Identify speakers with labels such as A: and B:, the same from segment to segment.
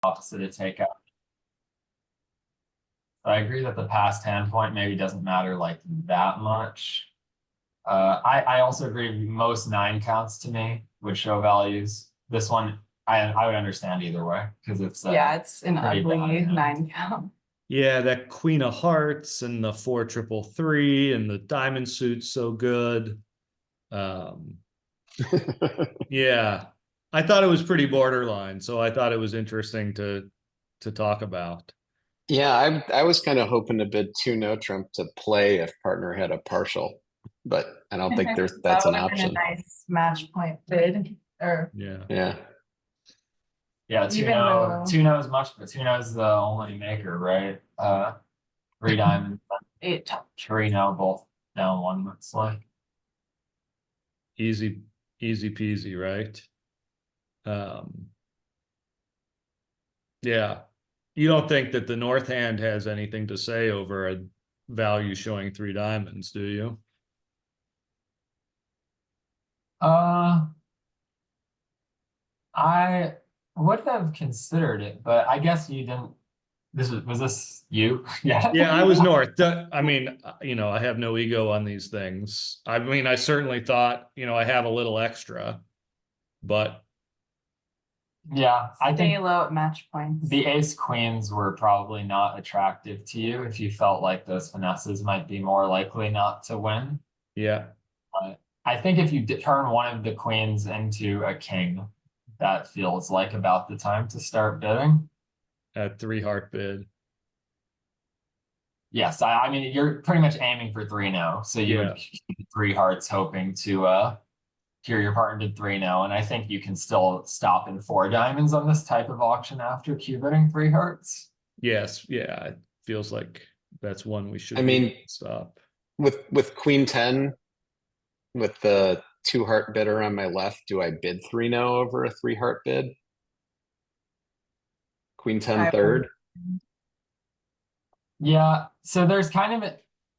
A: opposite to take out. I agree that the past hand point maybe doesn't matter like that much. I also agree most 9 counts to me would show values. This one I would understand either way because it's
B: yeah, it's an
A: pretty
B: ugly
A: bad,
B: 9 count.
C: Yeah, that Queen of Hearts and the 4-3-3 and the diamond suit's so good. Yeah, I thought it was pretty borderline, so I thought it was interesting to talk about.
D: Yeah, I was kind of hoping to bid 2 no trump to play if partner had a partial, but I don't think that's an
B: That would have been
D: option.
B: a nice match point bid, or
C: Yeah.
D: Yeah.
A: Yeah,
B: Even though-
A: 2-0 is much, but 2-0 is the only maker, right? 3 diamonds,
B: 8 top.
A: 3-0 both down 1 looks like.
C: Easy peasy, right? Yeah. You don't think that the north hand has anything to say over a value showing 3 diamonds, do you?
A: I would have considered it, but I guess you didn't. Was this you? Yeah.
C: Yeah, I was north. I mean, I have no ego on these things. I mean, I certainly thought, I have a little extra, but
A: Yeah, I
B: Stay
A: think
B: low at match points.
A: the ace queens were probably not attractive to you if you felt like those finesses might be more likely not to win.
C: yeah.
A: I think if you turn one of the queens into a king, that feels like about the time to start bidding.
C: At 3 heart bid.
A: Yes, I mean you're pretty much aiming for 3 now, so you would keep 3 hearts hoping to hear your partner did 3 now, and I think you can still stop in 4 diamonds on this type of auction after cubiting 3 hearts.
C: Yes, yeah, it feels like that's one we should
D: I mean,
C: stop.
D: With Queen 10, with the 2 heart bidder on my left, do I bid 3 no over a 3 heart bid? Queen 10 third?
A: Yeah, so there's kind of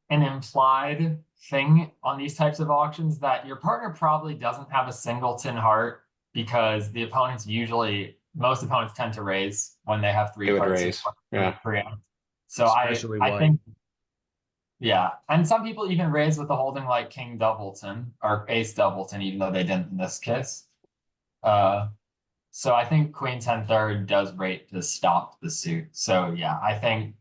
A: an implied thing on these types of auctions that your partner probably doesn't have a singleton heart because the opponents most opponents tend to raise when they have 3
D: They would
A: hearts.
D: raise, yeah.
A: So
C: Especially
A: I
C: white.
A: think, yeah, and some people even raise with the holding like King Doubleton or Ace Doubleton, even though they didn't in this case. So I think Queen 10 third does rate to stop the suit. So yeah, I think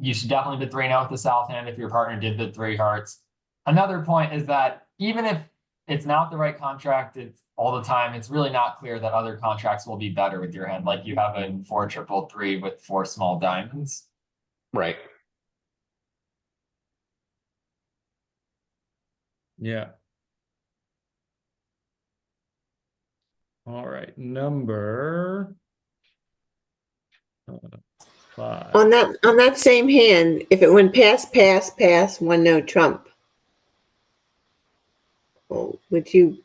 A: you should definitely bid 3 no with the south hand if your partner did bid 3 hearts. Another point is that even if it's not the right contract, it's all the time, it's really not clear that other contracts will be better with your hand. Like you have a 4-3-3 with 4 small diamonds.
D: Right.
C: Yeah. All right, number 5.
E: On that same hand, if it went pass, 1 no trump, would you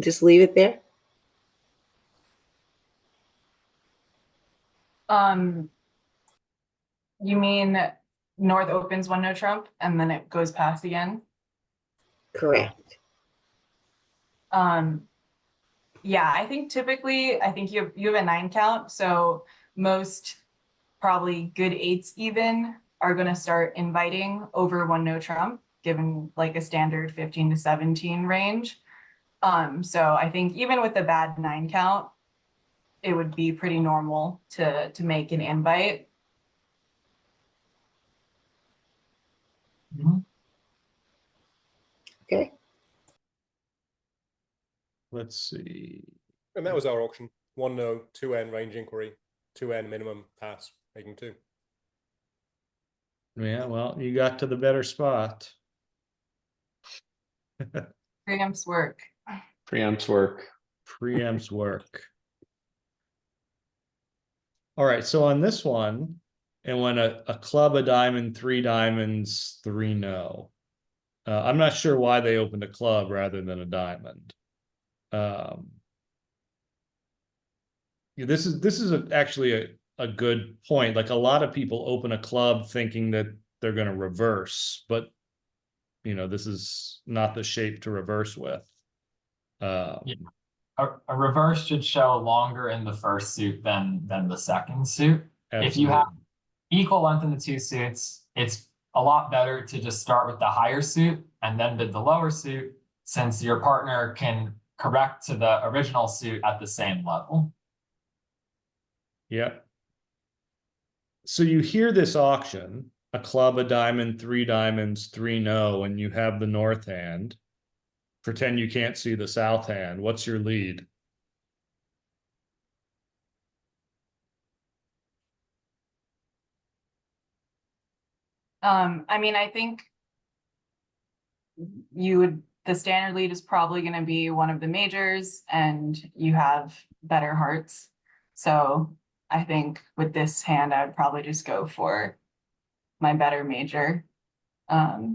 E: just leave it there?
B: You mean north opens 1 no trump and then it goes pass again?
E: Correct.
B: Yeah, I think typically, you have a 9 count, so most probably good 8s even are going to start inviting over 1 no trump, given like a standard 15 to 17 range. So I think even with a bad 9 count, it would be pretty normal to make an invite.
E: Okay.
C: Let's see.
F: And that was our auction. 1 no, 2N range inquiry, 2N minimum pass, making 2.
C: Yeah, well, you got to the better spot.
B: Preamps work.
D: Preamps work.
C: Preamps work. All right, so on this one, and when a club, a diamond, 3 diamonds, 3 no. I'm not sure why they opened a club rather than a diamond. This is actually a good point. Like a lot of people open a club thinking that they're going to reverse, but this is not the shape to reverse with.
A: Yeah. a reverse should show longer in the first suit than the second suit. If you have equal length in the two suits, it's a lot better to just start with the higher suit and then bid the lower suit, since your partner can correct to the original suit at the same level.
C: Yeah. So you hear this auction, a club, a diamond, three diamonds, three no, and you have the north hand. Pretend you can't see the south hand. What's your lead?
B: I mean, I think the standard lead is probably going to be one of the majors, and you have better hearts. So I think with this hand, I would probably just go for my better major.
A: Yeah,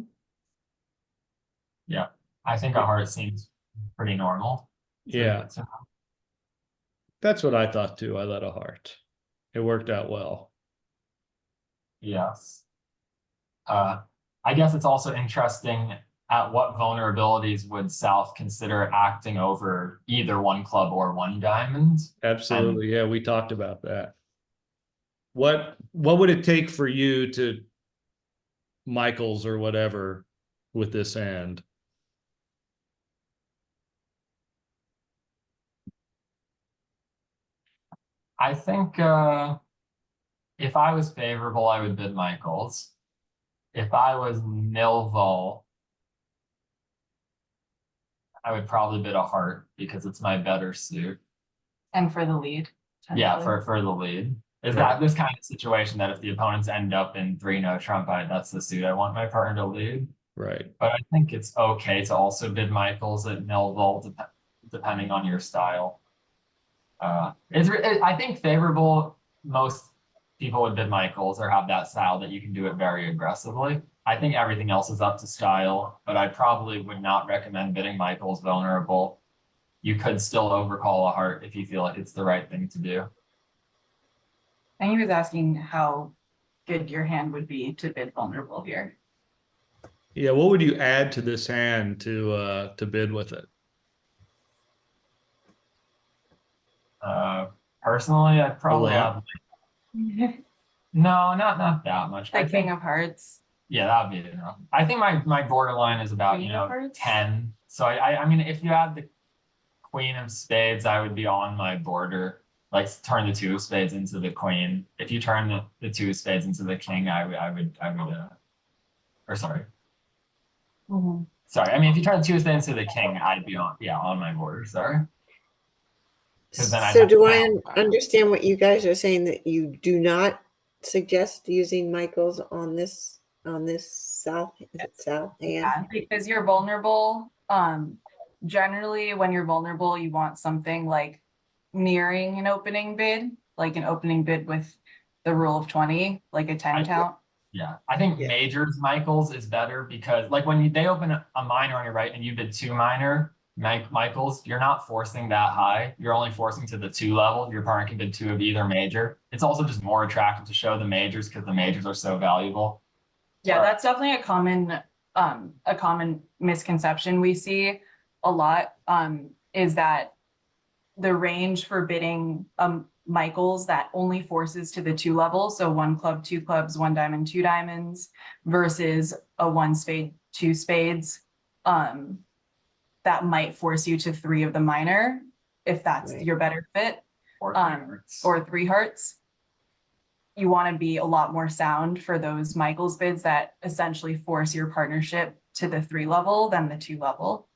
A: I think a heart seems pretty normal.
C: Yeah, that's what I thought too. I let a heart. It worked out well.
A: Yes. I guess it's also interesting at what vulnerabilities would South consider acting over either one club or one diamond.
C: Absolutely. Yeah, we talked about that. What would it take for you to Michaels or whatever with this hand?
A: I think if I was favorable, I would bid Michaels. If I was nil vol, I would probably bid a heart because it's my better suit.
B: And for the lead.
A: Yeah, for the lead. Is that this kind of situation that if the opponents end up in 3-no trump, that's the suit I want my partner to lead.
C: Right.
A: But I think it's okay to also bid Michaels at nil vol, depending on your style. I think favorable, most people would bid Michaels or have that style that you can do it very aggressively. I think everything else is up to style, but I probably would not recommend bidding Michaels vulnerable. You could still overcall a heart if you feel like it's the right thing to do.
B: And he was asking how good your hand would be to bid vulnerable here.
C: Yeah, what would you add to this hand to bid with it?
A: Personally, I'd probably have
B: The
A: no, not that much. I
B: king
A: think,
B: of hearts.
A: yeah, that would be enough. I think my borderline is about,
B: Queen of hearts?
A: 10. So I mean, if you had the queen of spades, I would be on my border. Like turn the two of spades into the queen. If you turn the two of spades into the king, I would or sorry.
B: Mm-hmm.
A: Sorry. I mean, if you turn the two of spades into the king, I'd be on my border. Sorry. 'Cause then I'd
E: So
A: have to
E: do I
A: count.
E: understand what you guys are saying, that you do not suggest using Michaels on this south, is it south hand?
B: Yeah, because you're vulnerable. Generally when you're vulnerable, you want something like nearing an opening bid, like an opening bid with the rule of 20, like a 10 count.
A: Yeah, I think
E: Yeah.
A: majors Michaels is better because like when they open a minor on your right and you bid 2 minor Michaels, you're not forcing that high. You're only forcing to the 2 level. Your partner can bid 2 of either major. It's also just more attractive to show the majors because the majors are so valuable.
B: Yeah, that's definitely a common misconception we see a lot, is that the range for bidding Michaels that only forces to the 2 level, so 1 club, 2 clubs, 1 diamond, 2 diamonds, versus a 1 spade, 2 spades, that might force you to 3 of the minor, if that's
E: Right.
B: your better fit,
A: Or 3 hearts.
B: or 3 hearts. You want to be a lot more sound for those Michaels bids that essentially force your partnership to the 3 level than the 2 level.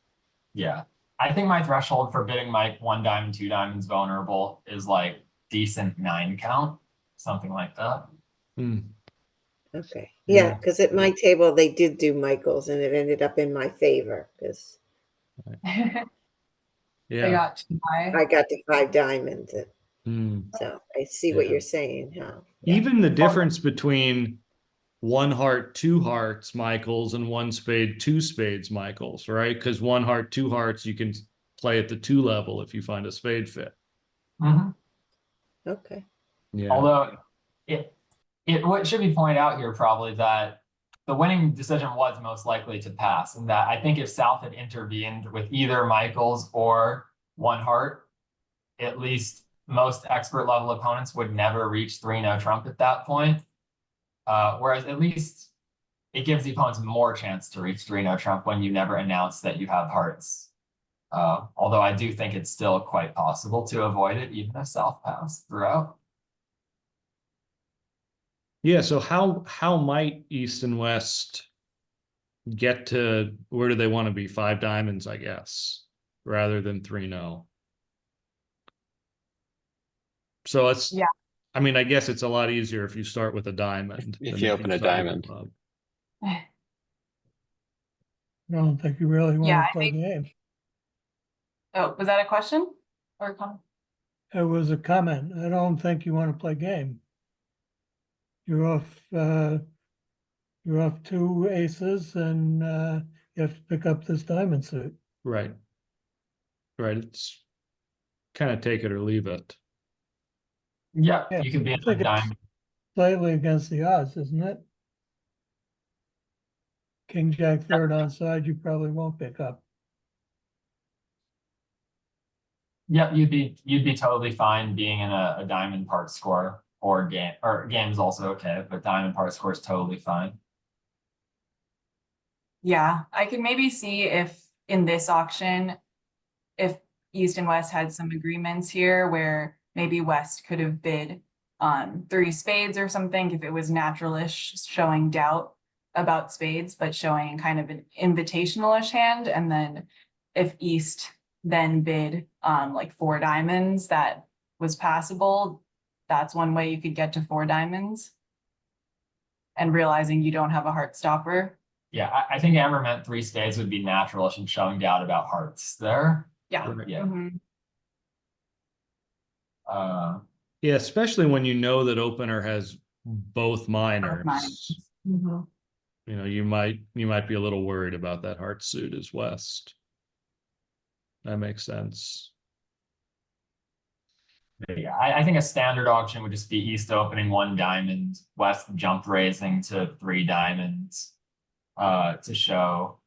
A: Yeah. I think my threshold for bidding my 1 diamond, 2 diamonds vulnerable is like decent 9 count, something like that.
E: Okay,
C: Yeah.
E: yeah, because at my table, they did do Michaels and it ended up in my favor because
B: They
C: Yeah.
B: got too high.
E: I got to 5 diamonds.
C: Hmm.
E: So I see what
C: Yeah.
E: you're saying, how. Yeah.
C: Even the difference between 1 heart, 2 hearts Michaels and 1 spade, 2 spades Michaels, right? Because 1 heart, 2 hearts, you can play at the 2 level if you find a spade fit.
A: Mhm.
E: Okay.
C: Yeah.
A: Although what should be pointed out here probably that the winning decision was most likely to pass, and that I think if South had intervened with either Michaels or 1 heart, at least most expert level opponents would never reach 3-no trump at that point. Whereas at least it gives the opponents more chance to reach 3-no trump when you never announce that you have hearts. Although I do think it's still quite possible to avoid it, even if South pass throughout.
C: Yeah, so how might East and West get to where do they want to be? 5 diamonds, I guess, rather than 3-no. So it's,
B: Yeah.
C: I mean, I guess it's a lot easier if you start with a diamond.
D: If
C: than
D: you open a
C: start with
D: diamond.
C: club.
G: I don't think you really
B: Yeah,
G: want
B: I
G: to play games.
B: Oh, was that a question or a comment?
G: It was a comment. I don't think you want to play game. You're off 2 aces and you have to pick up this diamond suit.
C: Right. Right. It's kind of take it or leave it.
A: Yeah,
G: Yeah,
A: you could be
G: I
A: in a
G: think it's
A: diamond.
G: slightly against the odds, isn't it? King Jack third onside, you probably won't pick up.
A: Yeah, you'd be totally fine being in a diamond part score or game is also okay, but diamond part score is totally fine.
B: Yeah, I could maybe see if in this auction, if East and West had some agreements here where maybe West could have bid on 3 spades or something if it was naturalish showing doubt about spades, but showing kind of an invitational-ish hand. And then if East then bid on like 4 diamonds that was passable, that's one way you could get to 4 diamonds. And realizing you don't have a heart stopper.
A: Yeah, I think Amber meant 3 spades would be naturalish and showing doubt about hearts there.
B: Yeah.
A: Yeah.
B: Mhm.
C: Yeah, especially when you know that opener has both minors.
B: Mhm.
C: You know, you might be a little worried about that heart suit as West. That makes sense.
A: Yeah, I think a standard auction would just be East opening 1 diamond, West jump raising to 3 diamonds, to show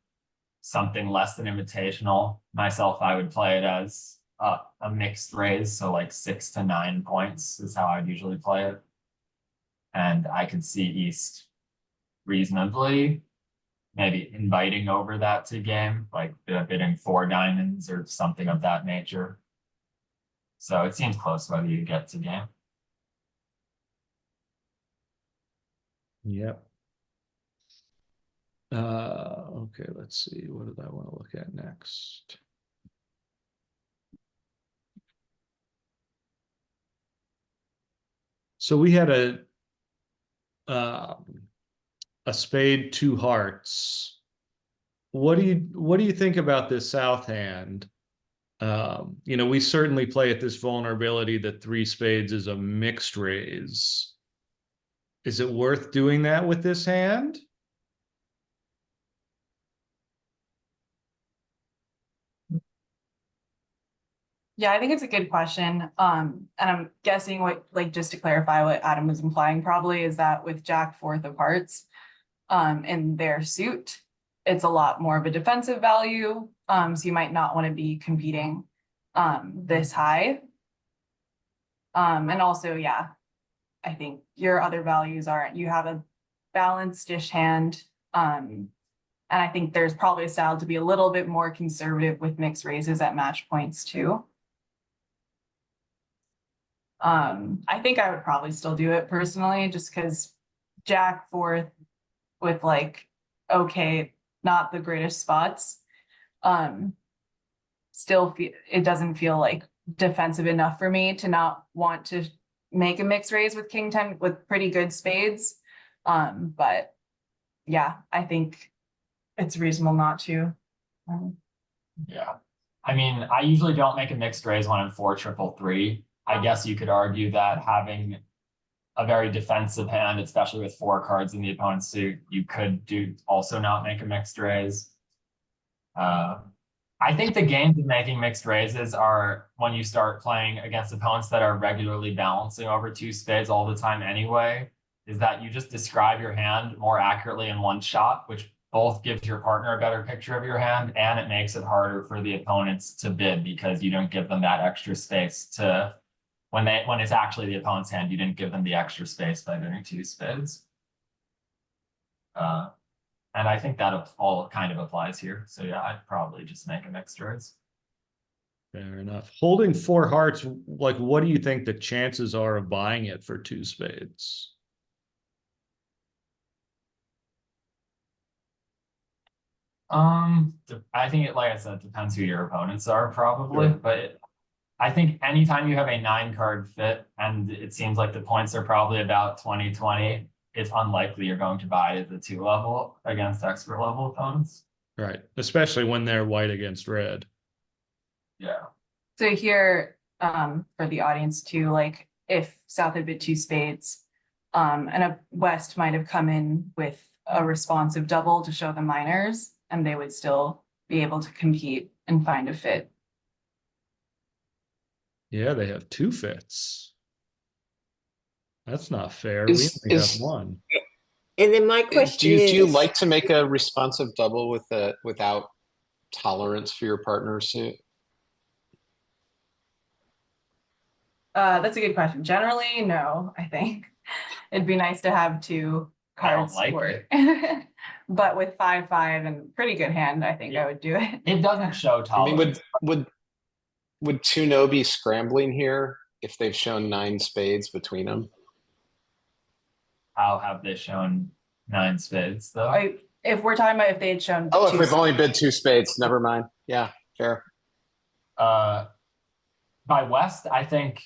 A: something less than invitational. Myself, I would play it as a mixed raise, so like 6 to 9 points is how I'd usually play it. And I could see East reasonably maybe inviting over that to game, like bidding 4 diamonds or something of that nature. So it seems close whether you get to game.
C: Yep. Okay, let's see. What did I want to look at next? So we had a spade, 2 hearts. What do you think about this south hand? You know, we certainly play at this vulnerability that 3 spades is a mixed raise. Is it worth doing that with this hand?
B: Yeah, I think it's a good question. And I'm guessing what, like, just to clarify what Adam was implying probably is that with Jack 4th of hearts, in their suit, it's a lot more of a defensive value. So you might not want to be competing, this high. And also, yeah, I think your other values aren't, you have a balanced-ish hand. And I think there's probably a style to be a little bit more conservative with mixed raises at match points too. I think I would probably still do it personally, just because Jack 4th with like, okay, not the greatest spots. Still it doesn't feel like defensive enough for me to not want to make a mixed raise with King 10 with pretty good spades. But yeah, I think it's reasonable not to.
A: Yeah. I mean, I usually don't make a mixed raise when I'm 4-3-3. I guess you could argue that having a very defensive hand, especially with 4 cards in the opponent's suit, you could also not make a mixed raise. I think the gains of making mixed raises are when you start playing against opponents that are regularly balancing over 2 spades all the time anyway, is that you just describe your hand more accurately in one shot, which both gives your partner a better picture of your hand, and it makes it harder for the opponents to bid because you don't give them that extra space to, when it's actually the opponent's hand, you didn't give them the extra space by bidding 2 spades. And I think that all kind of applies here. So yeah, I'd probably just make a mixed raise.
C: Fair enough. Holding 4 hearts, like, what do you think the chances are of buying it for 2 spades?
A: I think it, like I said, depends who your opponents are probably,
C: Sure.
A: but I think anytime you have a 9-card fit and it seems like the points are probably about 20-20, it's unlikely you're going to buy at the 2 level against expert level opponents.
C: Right. Especially when they're white against red.
A: Yeah.
B: So here, for the audience too, like if South had bid 2 spades, and a West might have come in with a responsive double to show the minors, and they would still be able to compete and find a fit.
C: Yeah, they have 2 fits. That's not fair.
D: Is-
C: We only
D: is-
C: have 1.
E: And then my question
D: Do you
E: is,
D: like to make a responsive double without tolerance for your partner's suit?
B: That's a good question. Generally, no, I think. It'd be nice to have 2
A: I don't
B: cards
A: like
B: work. But with 5-5 and pretty good hand, I think I would do it.
A: It doesn't show
D: I mean,
A: tolerance.
D: would 2-0 be scrambling here if they've shown 9 spades between them?
A: How have they shown 9 spades though?
B: If we're talking about if they had shown
D: Oh, if
B: 2
D: we've only bid 2 spades, never mind. Yeah, fair.
A: By West, I think,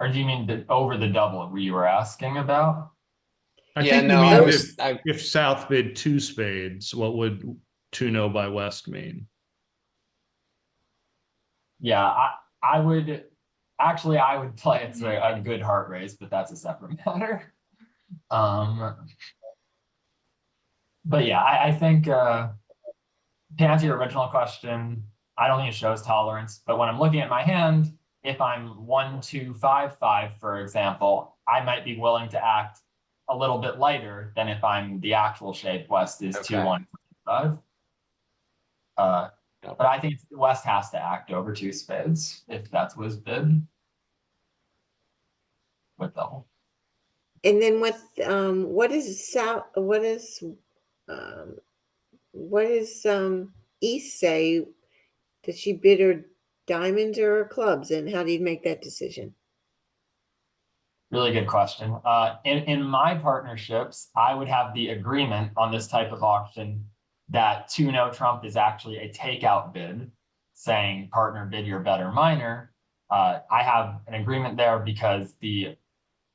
A: or do you mean over the double you were asking about?
C: I
D: Yeah,
C: think
D: no,
C: you mean
D: I
C: if South bid 2 spades, what would 2-0 by West mean?
A: Yeah, I would actually, I would play it to a good heart raise, but that's a separate matter. But yeah, I think to answer your original question, I don't think it shows tolerance. But when I'm looking at my hand, if I'm 1-2-5-5, for example, I might be willing to act a little bit lighter than if I'm the actual shape. West is
D: Okay.
A: 2-1-5. But I think West has to act over 2 spades if that's what his bid with double.
E: and then what is East say? Does she bid her diamonds or her clubs, and how do you make that decision?
A: Really good question. In my partnerships, I would have the agreement on this type of auction that 2-0 trump is actually a takeout bid, saying partner bid your better minor. I have an agreement there because the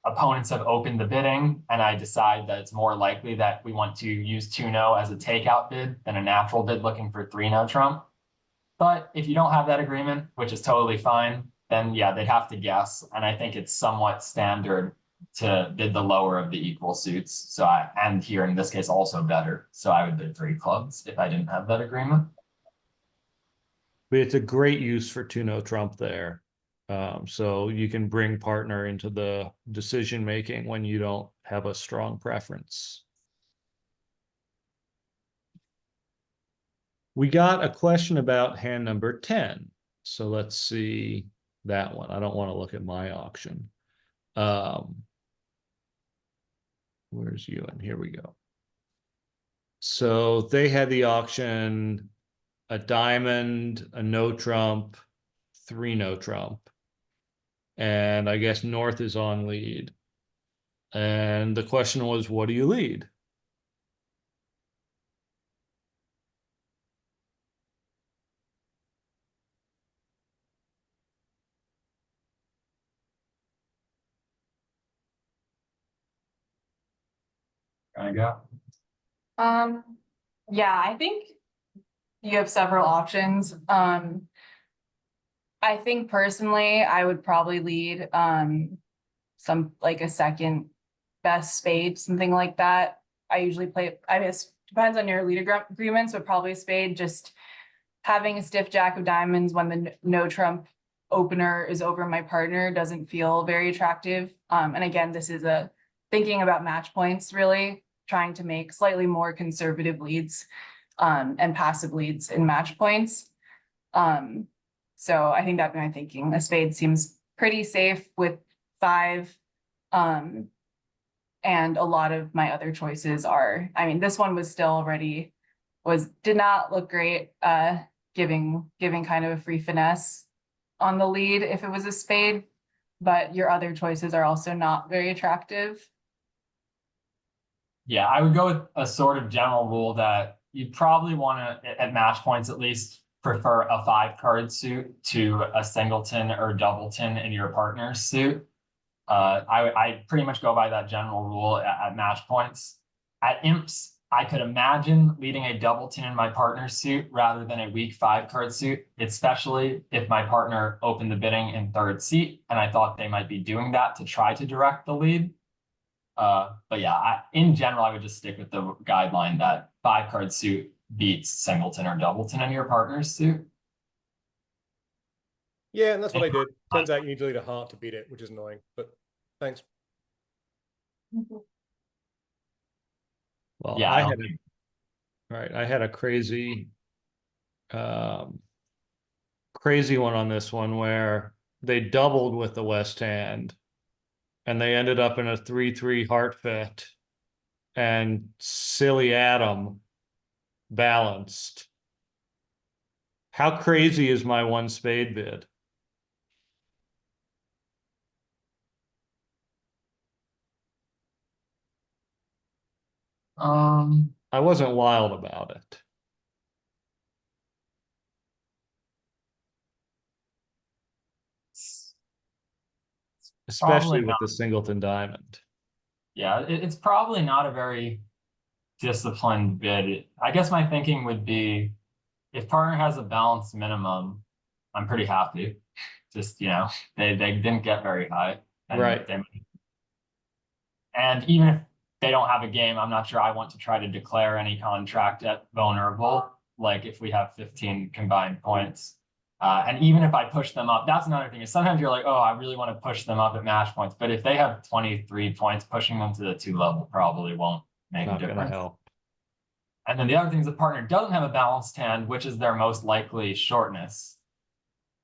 A: opponents have opened the bidding, and I decide that it's more likely that we want to use 2-0 as a takeout bid than a natural bid looking for 3-0 trump. But if you don't have that agreement, which is totally fine, then yeah, they'd have to guess. And I think it's somewhat standard to bid the lower of the equal suits. So and here in this case also better. So I would bid 3 clubs if I didn't have that agreement.
C: But it's a great use for 2-0 trump there. So you can bring partner into the decision making when you don't have a strong preference. We got a question about hand number 10. So let's see that one. I don't want to look at my auction. Where's Ewan? Here we go. So they had the auction, a diamond, a no trump, 3 no trump. And I guess North is on lead. And the question was, what do you lead?
A: Can I go?
B: Yeah, I think you have several options. I think personally, I would probably lead some like a second best spade, something like that. I usually play, I guess, depends on your lead agreements, but probably a spade. Just having a stiff jack of diamonds when the no trump opener is over my partner doesn't feel very attractive. And again, this is thinking about match points really. trying to make slightly more conservative leads and passive leads in match points. So I think that'd be my thinking. A spade seems pretty safe with 5. And a lot of my other choices are, I mean, this one was still already, did not look great, giving kind of a free finesse on the lead if it was a spade, but your other choices are also not very attractive.
A: Yeah, I would go with a sort of general rule that you probably want to, at match points at least, prefer a 5-card suit to a singleton or doubleton in your partner's suit. I pretty much go by that general rule at match points. At imps, I could imagine leading a doubleton in my partner's suit rather than a weak 5-card suit, especially if my partner opened the bidding in 3rd seat and I thought they might be doing that to try to direct the lead. But yeah, in general, I would just stick with the guideline that 5-card suit beats singleton or doubleton in your partner's suit.
F: Yeah, and that's what I did. Turns out you need to lead a heart to beat it, which is annoying, but thanks.
C: Well,
A: Yeah,
C: I had a crazy one on this one where they doubled with the West hand and they ended up in a 3-3 heart fit and silly Adam balanced. How crazy is my 1 spade bid? I wasn't wild about it. Especially with the singleton diamond.
A: Yeah, it's probably not a very disciplined bid. I guess my thinking would be if partner has a balanced minimum, I'm pretty happy. Just, they didn't get very high. And
C: Right.
A: And even if they don't have a game, I'm not sure I want to try to declare any contract at vulnerable, like if we have 15 combined points. And even if I push them up, that's another thing. Is sometimes you're like, oh, I really want to push them up at match points. But if they have 23 points, pushing them to the 2 level probably won't make a difference.
C: Help.
A: And then the other thing is the partner doesn't have a balanced hand, which is their most likely shortness.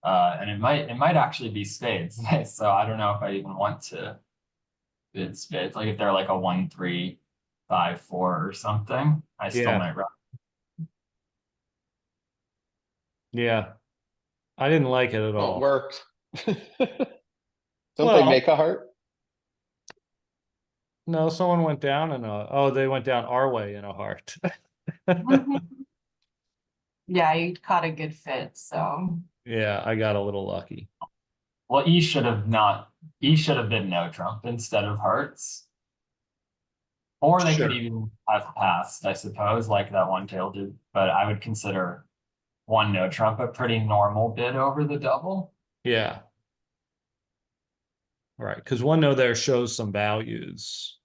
A: And it might actually be spades. So I don't know if I even want to bid spades. Like if they're like a 1-3, 5-4 or something, I still might run.
C: Yeah. I didn't like it at all.
D: It worked. Don't they make a heart?
C: No, someone went down and they went down our way in a heart.
B: Yeah, you caught a good fit, so.
C: Yeah, I got a little lucky.
A: Well, he should have been no trump instead of hearts. Or they could even have passed, I suppose, like that one tail did. But I would consider 1 no trump a pretty normal bid over the double.
C: Yeah. Right, because 1 no there shows some values.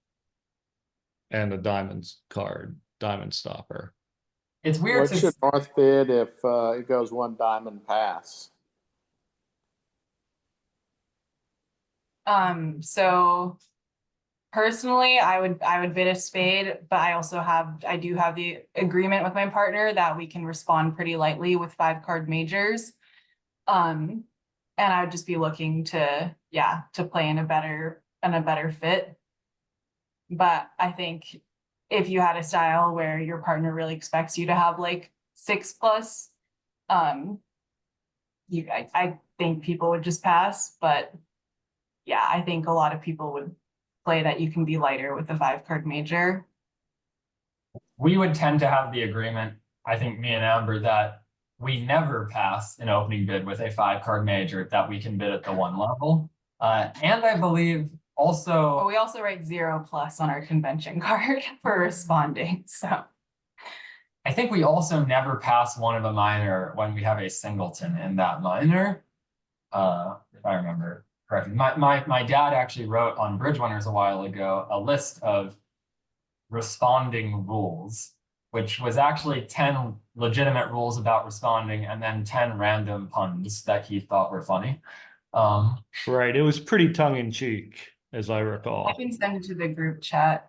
C: And a diamonds card, diamond stopper.
A: It's weird.
H: What should North bid if it goes 1 diamond pass?
B: So personally, I would bid a spade, but I do have the agreement with my partner that we can respond pretty lightly with 5-card majors. And I would just be looking to play in a better fit. But I think if you had a style where your partner really expects you to have like 6+, I think people would just pass. But yeah, I think a lot of people would play that you can be lighter with the 5-card major.
A: We would tend to have the agreement, I think me and Amber, that we never pass an opening bid with a 5-card major that we can bid at the 1 level. And I believe also,
B: but we also write 0+ on our convention card for responding. So
A: I think we also never pass 1 of a minor when we have a singleton in that minor. If I remember correctly. My dad actually wrote on BridgeMasters a while ago a list of responding rules, which was actually 10 legitimate rules about responding and then 10 random puns that he thought were funny.
C: Right, it was pretty tongue-in-cheek, as I recall.
B: I can send it to the group chat.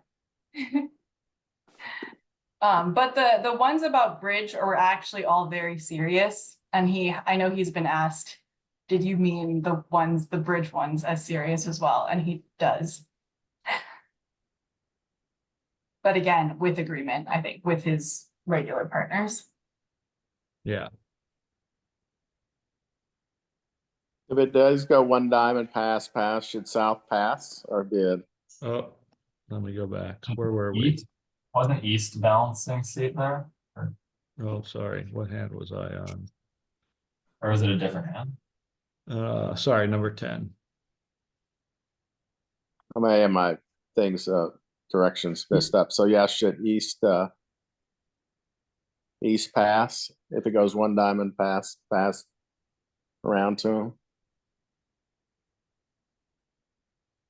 B: But the ones about bridge are actually all very serious. And I know he's been asked, did you mean the bridge ones as serious as well? And he does. But again, with agreement, I think, with his regular partners.
C: Yeah.
H: If it does go one diamond pass, should South pass or bid?
C: Oh, let me go back. Where were we?
A: East, wasn't East balancing seat there?
C: Oh, sorry. What hand was I on?
A: Or was it a different hand?
C: Sorry, number 10.
H: I may have my things, directions messed up. So yeah, should East pass? If it goes one diamond pass around to him?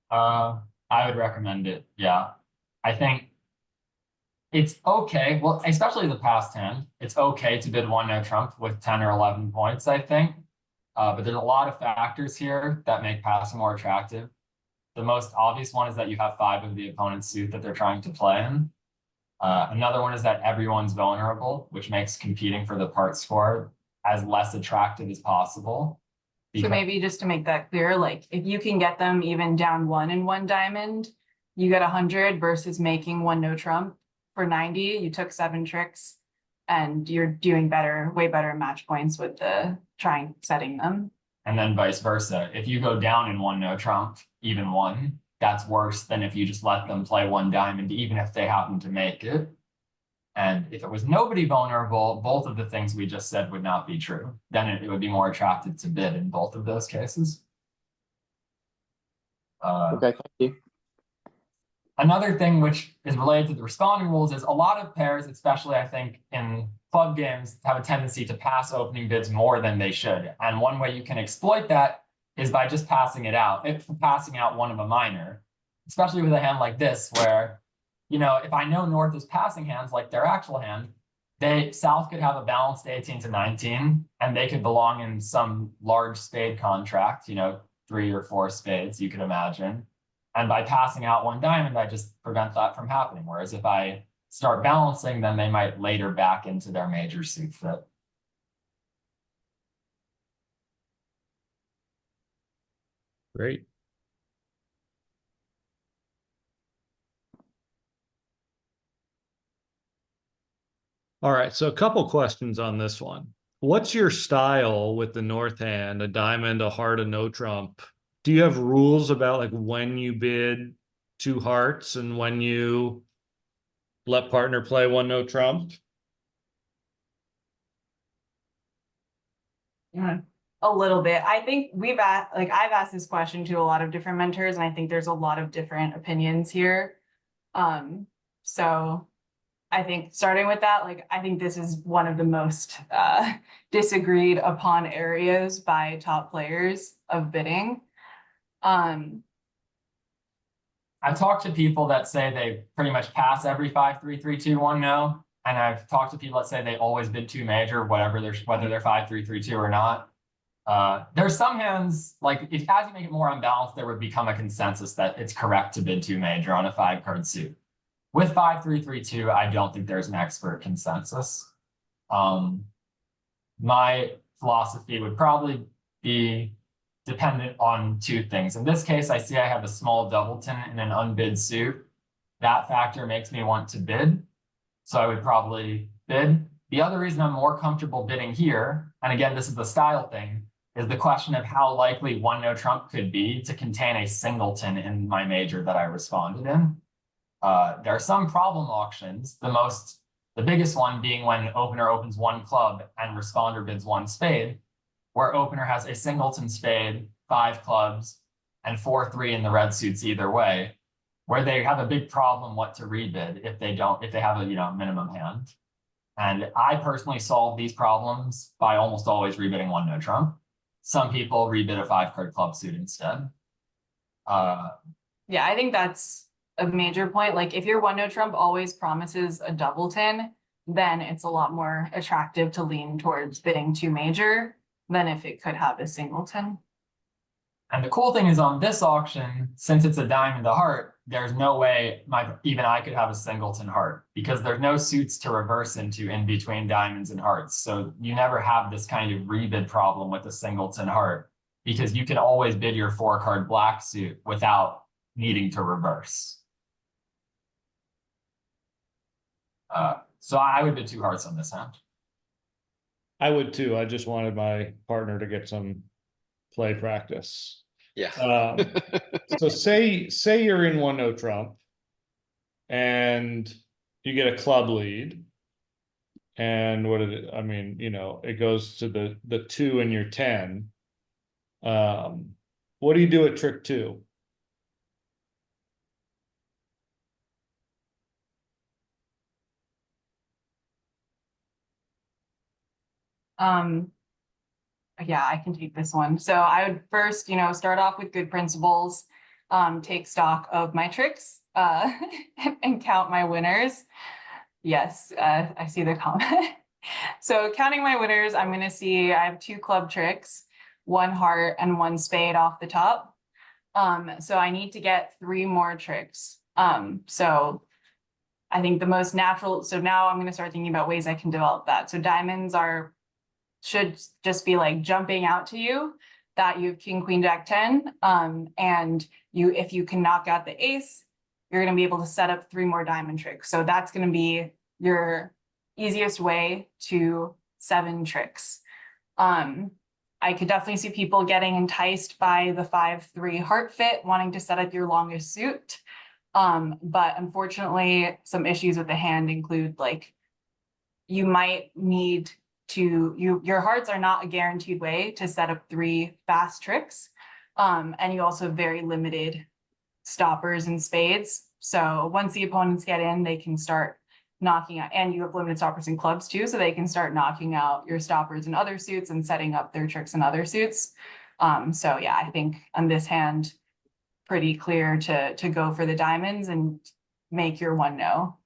A: I would recommend it. Yeah. I think it's okay. Well, especially the past hand, it's okay to bid one no trump with 10 or 11 points, I think. But there's a lot of factors here that make passing more attractive. The most obvious one is that you have 5 of the opponent's suit that they're trying to play in. Another one is that everyone's vulnerable, which makes competing for the part score as less attractive as possible.
B: So maybe just to make that clear, like if you can get them even down 1 in one diamond, you get 100 versus making one no trump for 90. You took 7 tricks and you're doing better, way better match points with the setting them.
A: And then vice versa. If you go down in one no trump, even 1, that's worse than if you just let them play one diamond, even if they happen to make it. And if it was nobody vulnerable, both of the things we just said would not be true. Then it would be more attractive to bid in both of those cases.
H: Okay, thank you.
A: Another thing which is related to the responding rules is a lot of pairs, especially I think in club games, have a tendency to pass opening bids more than they should. And one way you can exploit that is by just passing it out. If passing out one of a minor, especially with a hand like this, where, you know, if I know North is passing hands like their actual hand, South could have a balanced 18 to 19, and they could belong in some large spade contract, you know, 3 or 4 spades, you could imagine. And by passing out one diamond, I just prevent that from happening. Whereas if I start balancing, then they might later back into their major suit fit.
C: Great. All right, so a couple questions on this one. What's your style with the north hand, a diamond, a heart, a no trump? Do you have rules about like when you bid 2 hearts and when you let partner play one no trump?
B: Yeah, a little bit. I think I've asked this question to a lot of different mentors, and I think there's a lot of different opinions here. So I think starting with that, like, I think this is one of the most disagreed upon areas by top players of bidding.
A: I've talked to people that say they pretty much pass every 5, 3, 3, 2, 1 no. And I've talked to people that say they always bid 2 major, whether they're 5, 3, 3, 2 or not. There's some hands, like as you make it more unbalanced, there would become a consensus that it's correct to bid 2 major on a 5-card suit. With 5, 3, 3, 2, I don't think there's an expert consensus. My philosophy would probably be dependent on 2 things. In this case, I see I have a small doubleton in an unbid suit. That factor makes me want to bid. So I would probably bid. The other reason I'm more comfortable bidding here, and again, this is the style thing, is the question of how likely one no trump could be to contain a singleton in my major that I responded in. There are some problem auctions, the biggest one being when opener opens 1 club and responder bids 1 spade, where opener has a singleton spade, 5 clubs, and 4-3 in the red suits either way, where they have a big problem what to rebid if they have a minimum hand. And I personally solve these problems by almost always rebidding 1 no trump. Some people rebid a 5-card club suit instead.
B: Yeah, I think that's a major point. Like if your 1 no trump always promises a doubleton, then it's a lot more attractive to lean towards bidding 2 major than if it could have a singleton.
A: And the cool thing is on this auction, since it's a diamond to heart, there's no way even I could have a singleton heart because there's no suits to reverse into in between diamonds and hearts. So you never have this kind of rebid problem with a singleton heart because you can always bid your 4-card black suit without needing to reverse. So I would bid 2 hearts on this hand.
C: I would too. I just wanted my partner to get some play practice.
D: Yeah.
C: So say you're in 1-no trump and you get a club lead. And what did it, I mean, you know, it goes to the 2 and your 10. What do you do at trick 2?
B: Yeah, I can take this one. So I would first, start off with good principles, take stock of my tricks, and count my winners. Yes, I see the comment. So counting my winners, I'm going to see I have 2 club tricks, 1 heart and 1 spade off the top. So I need to get 3 more tricks. So I think the most natural, so now I'm going to start thinking about ways I can develop that. So diamonds should just be like jumping out to you that you have king, queen, jack, 10. And if you can knock out the ace, you're going to be able to set up 3 more diamond tricks. So that's going to be your easiest way to 7 tricks. I could definitely see people getting enticed by the 5-3 heart fit, wanting to set up your longest suit. But unfortunately, some issues with the hand include like, you might need your hearts are not a guaranteed way to set up 3 fast tricks. And you also have very limited stoppers and spades. So once the opponents get in, they can start knocking out, and you have limited stoppers and clubs too, so they can start knocking out your stoppers and other suits and setting up their tricks and other suits. So yeah, I think on this hand, pretty clear to go for the diamonds and make your 1-no.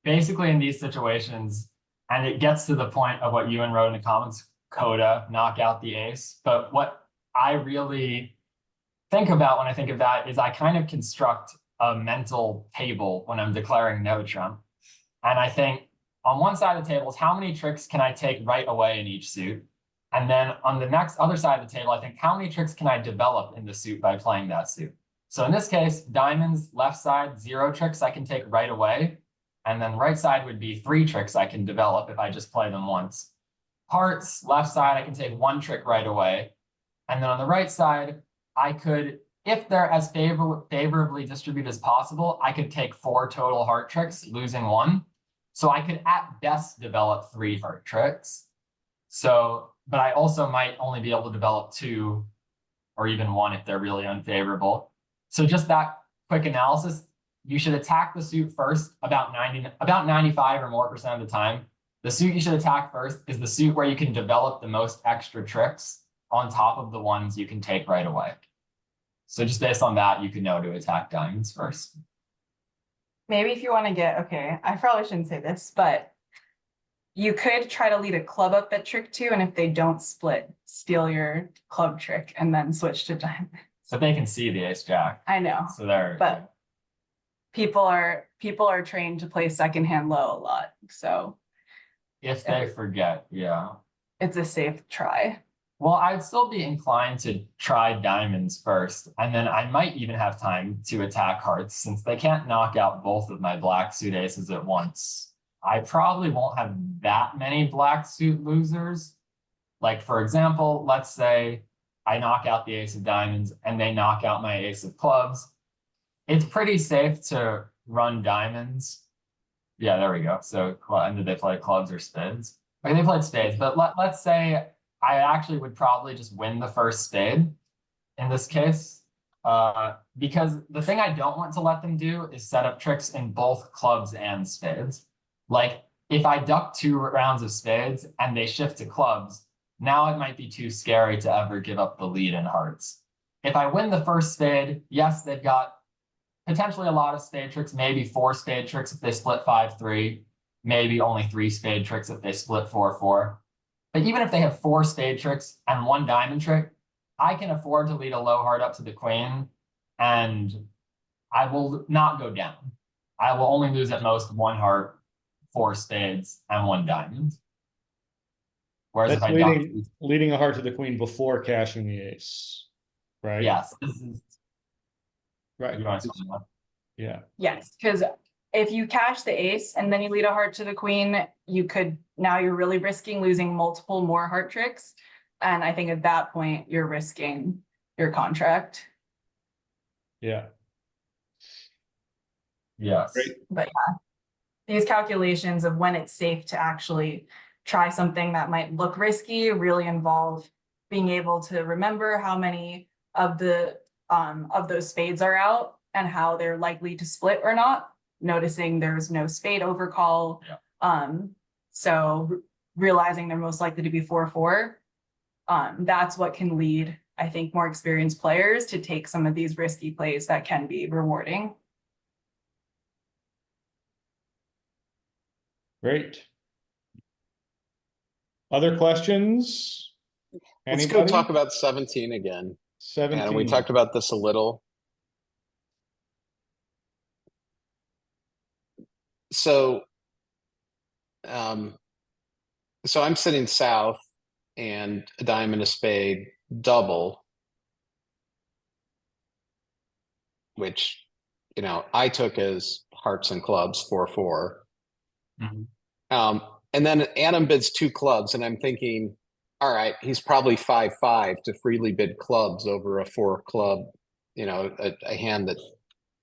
A: Basically in these situations, and it gets to the point of what Ewan wrote in the comments, coda, knock out the ace. But what I really think about when I think of that is I kind of construct a mental table when I'm declaring no trump. And I think on one side of the table is how many tricks can I take right away in each suit? And then on the other side of the table, I think how many tricks can I develop in the suit by playing that suit? So in this case, diamonds, left side, 0 tricks I can take right away. And then right side would be 3 tricks I can develop if I just play them once. Hearts, left side, I can take 1 trick right away. And then on the right side, I could, if they're as favorably distributed as possible, I could take 4 total heart tricks, losing 1. So I could at best develop 3 heart tricks. So, but I also might only be able to develop 2 or even 1 if they're really unfavorable. So just that quick analysis, you should attack the suit first about 95 or more % of the time. The suit you should attack first is the suit where you can develop the most extra tricks on top of the ones you can take right away. So just based on that, you can know to attack diamonds first.
B: Maybe if you want to get, okay, I probably shouldn't say this, but you could try to lead a club up at trick 2, and if they don't split, steal your club trick and then switch to diamond.
A: So they can see the ace jack.
B: I know.
A: So they're,
B: but people are trained to play second hand low a lot. So
A: if they forget, yeah.
B: It's a safe try.
A: Well, I'd still be inclined to try diamonds first, and then I might even have time to attack hearts since they can't knock out both of my black suit aces at once. I probably won't have that many black suit losers. Like, for example, let's say I knock out the ace of diamonds and they knock out my ace of clubs. It's pretty safe to run diamonds. Yeah, there we go. So, and did they play clubs or spades? Okay, they played spades, but let's say I actually would probably just win the first spade in this case. Because the thing I don't want to let them do is set up tricks in both clubs and spades. Like, if I duck 2 rounds of spades and they shift to clubs, now it might be too scary to ever give up the lead in hearts. If I win the first spade, yes, they've got potentially a lot of spade tricks, maybe 4 spade tricks if they split 5-3, maybe only 3 spade tricks if they split 4-4. But even if they have 4 spade tricks and 1 diamond trick, I can afford to lead a low heart up to the queen and I will not go down. I will only lose at most 1 heart, 4 spades, and 1 diamond. Whereas
C: That's
A: if I don't,
C: leading a heart to the queen before cashing the ace, right?
A: yes, this is,
C: Right.
A: you want to explain that?
C: Yeah.
B: Yes, because if you cash the ace and then you lead a heart to the queen, now you're really risking losing multiple more heart tricks. And I think at that point, you're risking your contract.
C: Yeah.
A: Yes.
C: Great.
B: But yeah, these calculations of when it's safe to actually try something that might look risky really involve being able to remember how many of those spades are out and how they're likely to split or not, noticing there's no spade overcall.
A: Yeah.
B: So realizing they're most likely to be 4-4. That's what can lead, I think, more experienced players to take some of these risky plays that can be rewarding.
C: Great. Other questions?
D: Let's go
C: Anybody?
D: talk about 17 again.
C: 17.
D: And we talked about this a little. So, so I'm sitting south and a diamond, a spade, double, which, I took as hearts and clubs, 4-4.
A: Mhm.
D: And then Adam bids 2 clubs, and I'm thinking, all right, he's probably 5-5 to freely bid clubs over a 4 club, a hand that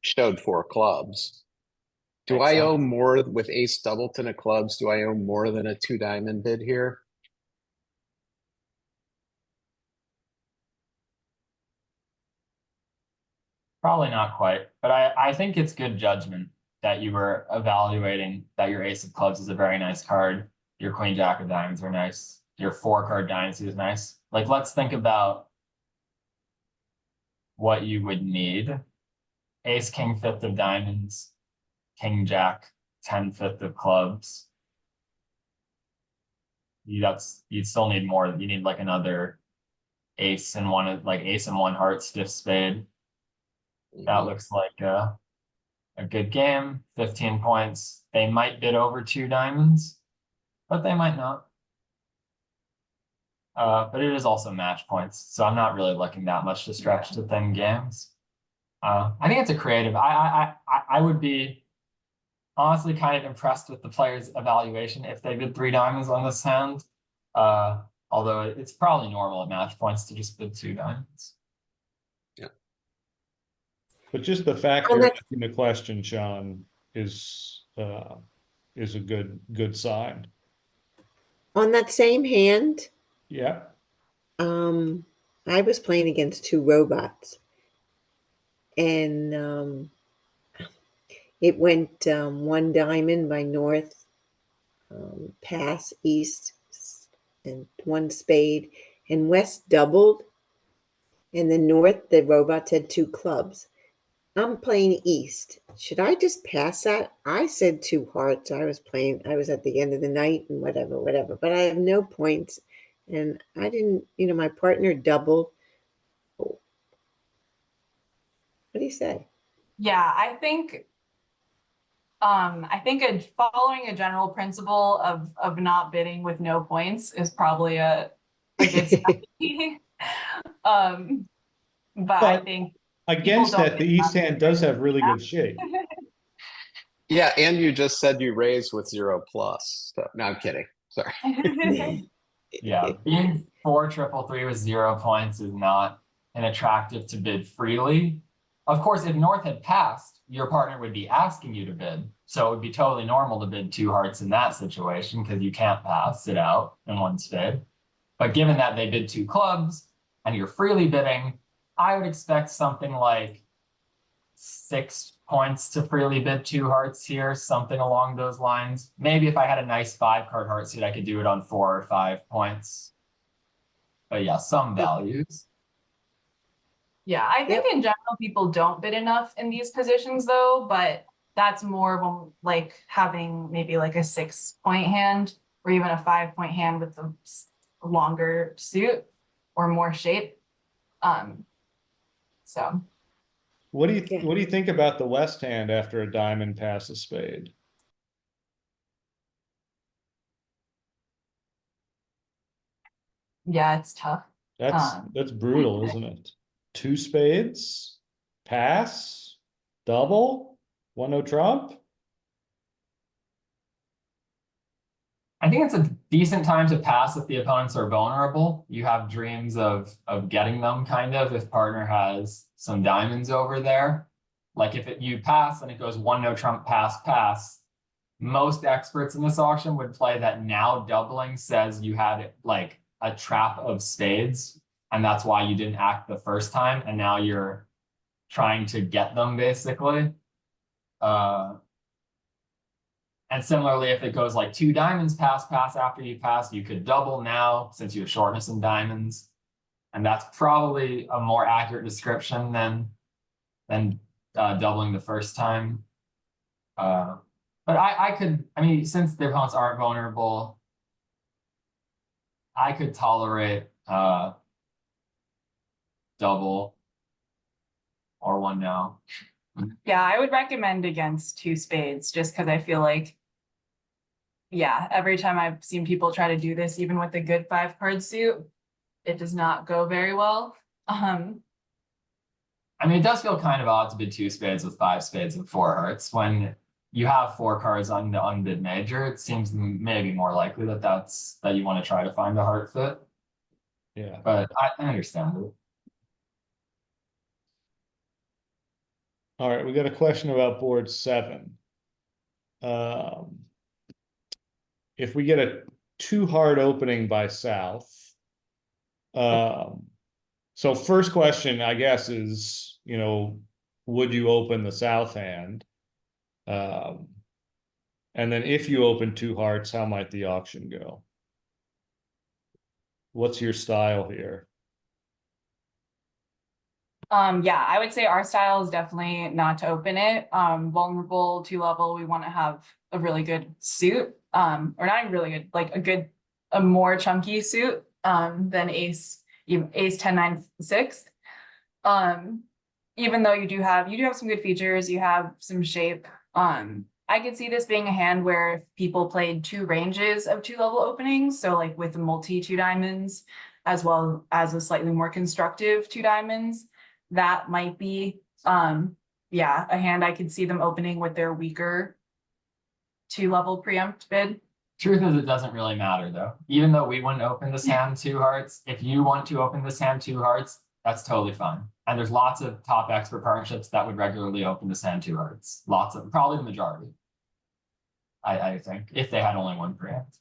D: showed 4 clubs. Do
A: Makes
D: I
A: sense.
D: owe more with ace doubleton of clubs? Do I owe more than a 2 diamond bid here?
A: Probably not quite, but I think it's good judgment that you were evaluating that your ace of clubs is a very nice card. Your queen jack of diamonds are nice. Your 4-card dynasty is nice. Like, let's think about what you would need. Ace, king, 5th of diamonds, king, jack, 10, 5th of clubs. You'd still need more. You need like another ace and 1 heart, stiff spade. That looks like a good game. 15 points. They might bid over 2 diamonds, but they might not. But it is also match points, so I'm not really looking that much to stretch to thin games. I think it's a creative. I would be honestly kind of impressed with the player's evaluation if they bid 3 diamonds on this hand. Although it's probably normal at match points to just bid 2 diamonds.
C: But just the fact
E: Oh,
C: you're
E: that's-
C: asking the question, Sean, is a good sign.
E: On that same hand,
C: Yeah.
E: I was playing against 2 robots, and it went 1 diamond by north, pass east, and 1 spade, and west doubled, and then north the robots had 2 clubs. I'm playing east. Should I just pass that? I said 2 hearts. I was at the end of the night and whatever, but I have no points, and I didn't, my partner doubled. What do you say?
B: Yeah, I think following a general principle of not bidding with no points is probably a good strategy. But I think
C: Against
B: don't
C: that, the
B: bid
C: East
B: enough.
C: hand does have really good shape.
D: Yeah, and you just said you raised with 0+. So, no, I'm kidding. Sorry.
A: Yeah, being 4-3-3 with 0 points is not an attractive to bid freely. Of course, if North had passed, your partner would be asking you to bid. So it would be totally normal to bid 2 hearts in that situation because you can't pass it out in 1 spade. But given that they bid 2 clubs and you're freely bidding, I would expect something like 6 points to freely bid 2 hearts here, something along those lines. Maybe if I had a nice 5-card heart suit, I could do it on 4 or 5 points. But yeah, some values.
B: Yeah, I think in general people don't bid enough in these positions though, but that's more when like having maybe like a 6-point hand or even a 5-point hand with a longer suit or more shape. So
C: What do you
E: Yeah.
C: what do you think about the West hand after a diamond pass a spade?
B: Yeah, it's tough.
C: That's brutal, isn't it? Two spades, pass, double, one no trump.
A: I think it's a decent time to pass if the opponents are vulnerable. You have dreams of getting them kind of if partner has some diamonds over there. Like if you pass and it goes one no trump pass pass, most experts in this auction would play that now doubling says you had like a trap of spades, and that's why you didn't act the first time, and now you're trying to get them basically. And similarly, if it goes like two diamonds pass pass after you pass, you could double now since you have shortness in diamonds. And that's probably a more accurate description than doubling the first time. But I could, I mean, since the opponents aren't vulnerable, I could tolerate double or one now.
B: Yeah, I would recommend against two spades just because I feel like, yeah, every time I've seen people try to do this, even with a good 5-card suit, it does not go very well.
A: I mean, it does feel kind of odd to bid two spades with 5 spades and 4 hearts when you have 4 cards on the unbid major. It seems maybe more likely that you want to try to find a heart fit.
C: Yeah.
A: But I understand it.
C: All right, we got a question about board 7. If we get a 2-heart opening by South, so first question, I guess, is, would you open the South hand? And then if you open 2 hearts, how might the auction go? What's your style here?
B: Yeah, I would say our style is definitely not to open it. Vulnerable 2-level, we want to have a really good suit, or not even really good, like a more chunky suit than ace 10 9 6. Even though you do have some good features, you have some shape. I could see this being a hand where if people played 2 ranges of 2-level openings, so like with a multi 2 diamonds, as well as a slightly more constructive 2 diamonds, that might be yeah, a hand I could see them opening with their weaker 2-level preempt bid.
A: Truth is, it doesn't really matter though. Even though we wouldn't open this hand 2 hearts, if you want to open this hand 2 hearts, that's totally fine. And there's lots of top expert partnerships that would regularly open this hand 2 hearts. Lots of, probably the majority. I think, if they had only one preempt.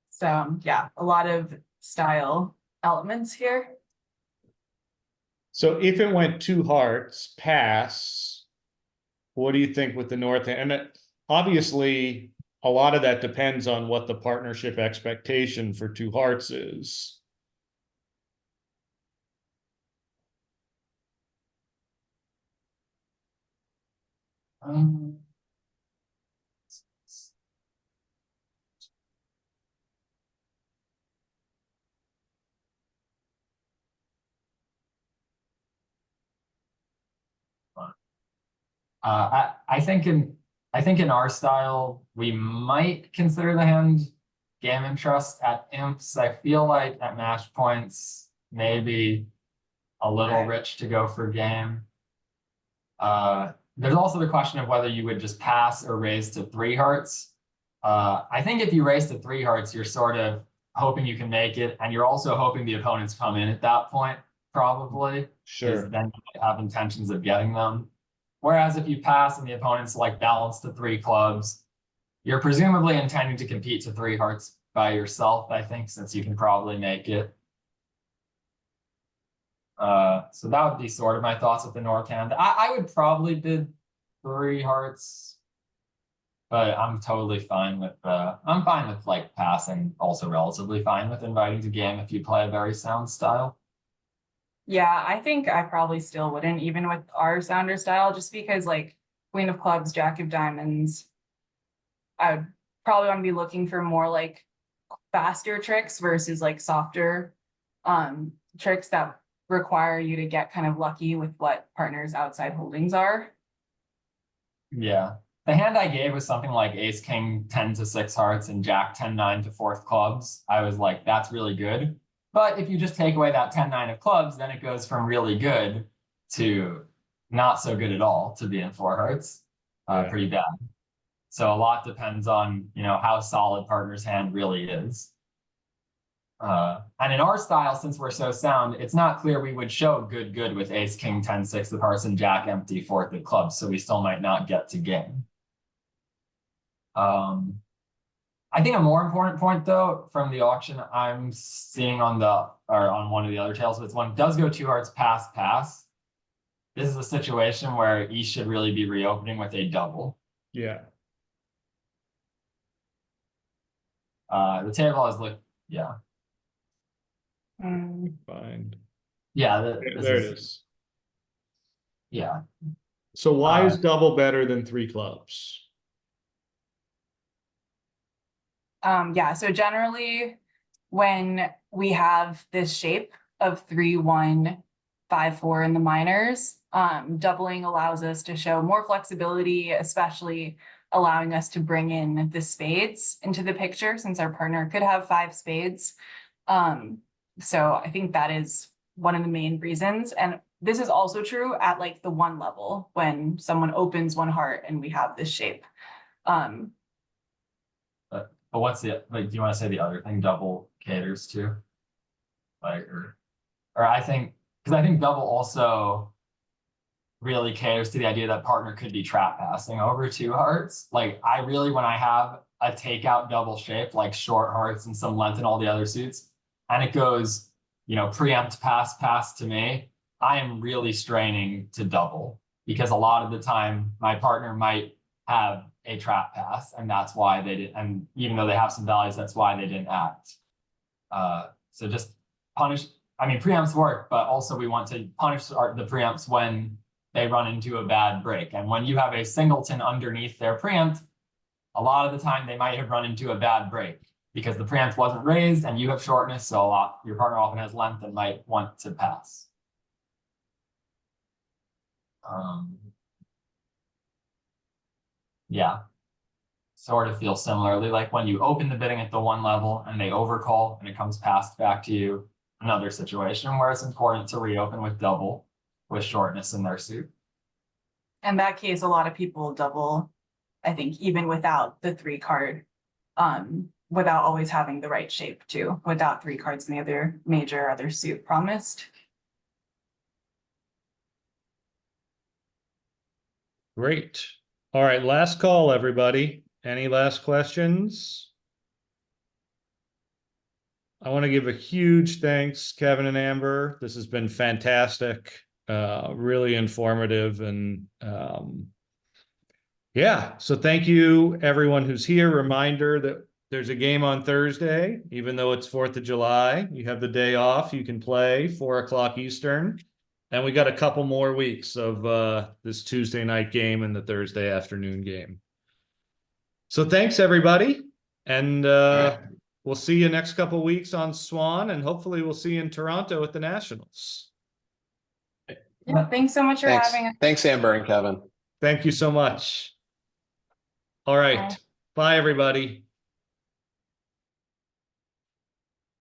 B: So yeah, a lot of style elements here.
C: So if it went 2 hearts, pass, what do you think with the North hand? And obviously, a lot of that depends on what the partnership expectation for 2 hearts is.
A: I think in our style, we might consider the hand Gammon Trust at imps. I feel like at match points, maybe a little rich to go for game. There's also the question of whether you would just pass or raise to 3 hearts. I think if you raise to 3 hearts, you're sort of hoping you can make it, and you're also hoping the opponents come in at that point, probably.
C: Sure.
A: Then you might have intentions of getting them. Whereas if you pass and the opponent's like balance to 3 clubs, you're presumably intending to compete to 3 hearts by yourself, I think, since you can probably make it. So that would be sort of my thoughts with the North hand. I would probably bid 3 hearts, but I'm totally fine with I'm fine with like passing, also relatively fine with inviting to game if you play a very sound style.
B: Yeah, I think I probably still wouldn't, even with our sounder style, just because like Queen of Clubs, Jack of Diamonds, I would probably want to be looking for more like faster tricks versus like softer tricks that require you to get kind of lucky with what partners' outside holdings are.
A: Yeah. The hand I gave was something like ace king 10 to 6 hearts and jack 10-9 to 4th clubs. I was like, that's really good. But if you just take away that 10-9 of clubs, then it goes from really good to not so good at all to being 4 hearts.
C: Yeah.
A: Pretty bad. So a lot depends on, how solid partner's hand really is. And in our style, since we're so sound, it's not clear we would show good with ace king 10 6 of hearts and jack empty 4th of clubs, so we still might not get to game. I think a more important point though from the auction I'm seeing on one of the other tails, but one does go 2 hearts pass. This is a situation where E should really be reopening with a double.
C: Yeah.
A: The table has looked, yeah.
C: Fine.
A: Yeah,
C: There it is.
A: Yeah.
C: So why is double better than 3 clubs?
B: Yeah, so generally when we have this shape of 3-1, 5-4 in the minors, doubling allows us to show more flexibility, especially allowing us to bring in the spades into the picture since our partner could have 5 spades. So I think that is one of the main reasons. And this is also true at like the 1 level when someone opens 1 heart and we have this shape.
A: But what's do you want to say the other thing double caters to? Or I think, because I think double also really caters to the idea that partner could be trap passing over 2 hearts. Like I really, when I have a takeout double shape, like short hearts and some length and all the other suits, and it goes, preempt pass to me, I am really straining to double because a lot of the time my partner might have a trap pass, and that's why they did. And even though they have some values, that's why they didn't act. So just punish. I mean, preempts work, but also we want to punish the preempts when they run into a bad break. And when you have a singleton underneath their preempt, a lot of the time they might have run into a bad break because the preempt wasn't raised and you have shortness. So your partner often has length and might want to pass. Yeah, sort of feels similarly like when you open the bidding at the 1 level and they overcall and it comes passed back to you. Another situation where it's important to reopen with double with shortness in their suit.
B: In that case, a lot of people double, I think, even without the 3 card, without always having the right shape too, without 3 cards in the other suit promised.
C: Great. All right, last call, everybody. Any last questions? I want to give a huge thanks, Kevin and Amber. This has been fantastic, really informative, and yeah. So thank you, everyone who's here. Reminder that there's a game on Thursday, even though it's 4th of July. You have the day off. You can play 4 o'clock Eastern. And we got a couple more weeks of this Tuesday night game and the Thursday afternoon game. So thanks, everybody. And we'll see you next couple weeks on Swan. And hopefully we'll see you in Toronto at the Nationals.
B: Yeah, thanks so much for having us.
D: Thanks, Amber and Kevin.
C: Thank you so much. All right. Bye, everybody.